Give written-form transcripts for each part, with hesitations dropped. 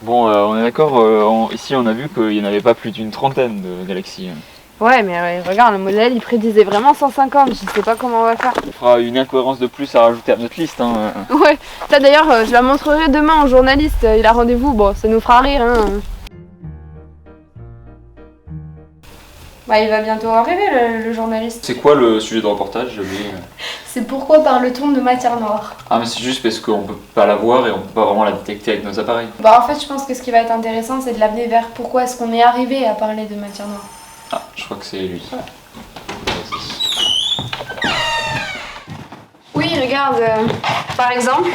Bon, on est d'accord, ici on a vu qu'il n'y en avait pas plus d'une trentaine de galaxies. Ouais, mais regarde, le modèle il prédisait vraiment 150, je sais pas comment on va faire. On fera une incohérence de plus à rajouter à notre liste. Hein. Ouais, ça d'ailleurs, je la montrerai demain au journaliste, il a rendez-vous, bon, ça nous fera rire. Hein. Bah, il va bientôt arriver le journaliste. C'est quoi le sujet de reportage? J'ai oublié. C'est pourquoi parle-t-on de matière noire? Ah mais c'est juste parce qu'on peut pas la voir et on peut pas vraiment la détecter avec nos appareils. Bah en fait, je pense que ce qui va être intéressant, c'est de l'amener vers pourquoi est-ce qu'on est arrivé à parler de matière noire. Ah, je crois que c'est lui. Ouais. Oui, regarde, par exemple,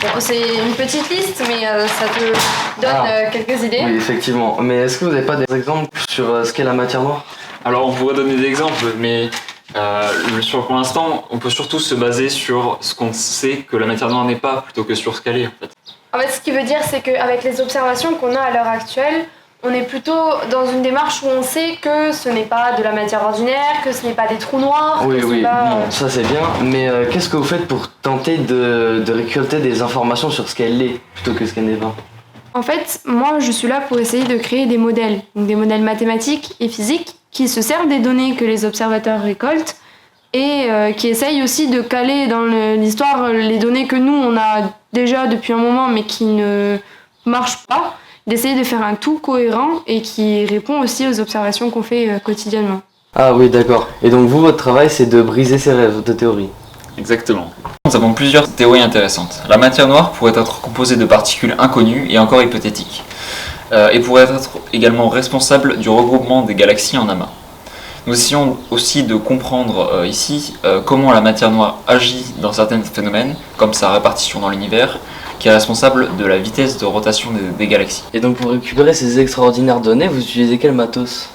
bon, c'est une petite liste, mais ça te donne quelques idées. Oui, effectivement. Mais est-ce que vous n'avez pas des exemples sur ce qu'est la matière noire? Alors on pourrait donner des exemples, mais pour l'instant, on peut surtout se baser sur ce qu'on sait que la matière noire n'est pas, plutôt que sur ce qu'elle est en fait. En fait, ce qui veut dire, c'est qu'avec les observations qu'on a à l'heure actuelle, on est plutôt dans une démarche où on sait que ce n'est pas de la matière ordinaire, que ce n'est pas des trous noirs. Oui, que oui, pas... bon, ça c'est bien, mais qu'est-ce que vous faites pour tenter de récolter des informations sur ce qu'elle est, plutôt que ce qu'elle n'est pas? En fait, moi je suis là pour essayer de créer des modèles, donc des modèles mathématiques et physiques qui se servent des données que les observateurs récoltent et qui essayent aussi de caler dans l'histoire les données que nous on a déjà depuis un moment mais qui ne marchent pas, d'essayer de faire un tout cohérent et qui répond aussi aux observations qu'on fait quotidiennement. Ah oui, d'accord. Et donc vous, votre travail, c'est de briser ces rêves de théorie. Exactement. Nous avons plusieurs théories intéressantes. La matière noire pourrait être composée de particules inconnues et encore hypothétiques, et pourrait être également responsable du regroupement des galaxies en amas. Nous essayons aussi de comprendre ici comment la matière noire agit dans certains phénomènes, comme sa répartition dans l'univers, qui est responsable de la vitesse de rotation des galaxies. Et donc pour récupérer ces extraordinaires données, vous utilisez quel matos?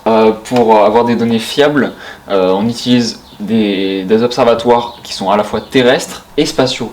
Pour avoir des données fiables, on utilise des observatoires qui sont à la fois terrestres et spatiaux.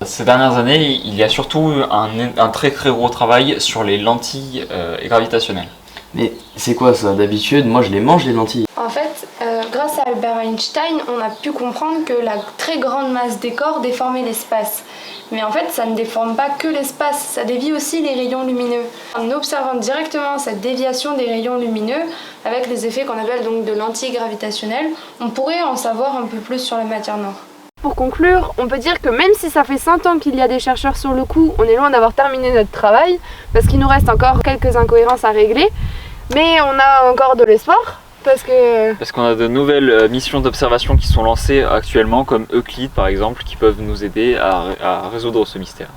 Ces dernières années, il y a surtout un très gros travail sur les lentilles gravitationnelles. Mais c'est quoi ça? D'habitude, moi je les mange les lentilles. En fait, grâce à Albert Einstein, on a pu comprendre que la très grande masse des corps déformait l'espace. Mais en fait, ça ne déforme pas que l'espace, ça dévie aussi les rayons lumineux. En observant directement cette déviation des rayons lumineux, avec les effets qu'on appelle donc de lentilles gravitationnelles, on pourrait en savoir un peu plus sur la matière noire. Pour conclure, on peut dire que même si ça fait 100 ans qu'il y a des chercheurs sur le coup, on est loin d'avoir terminé notre travail, parce qu'il nous reste encore quelques incohérences à régler, mais on a encore de l'espoir. Parce qu'on a de nouvelles missions d'observation qui sont lancées actuellement, comme Euclide par exemple, qui peuvent nous aider à résoudre ce mystère.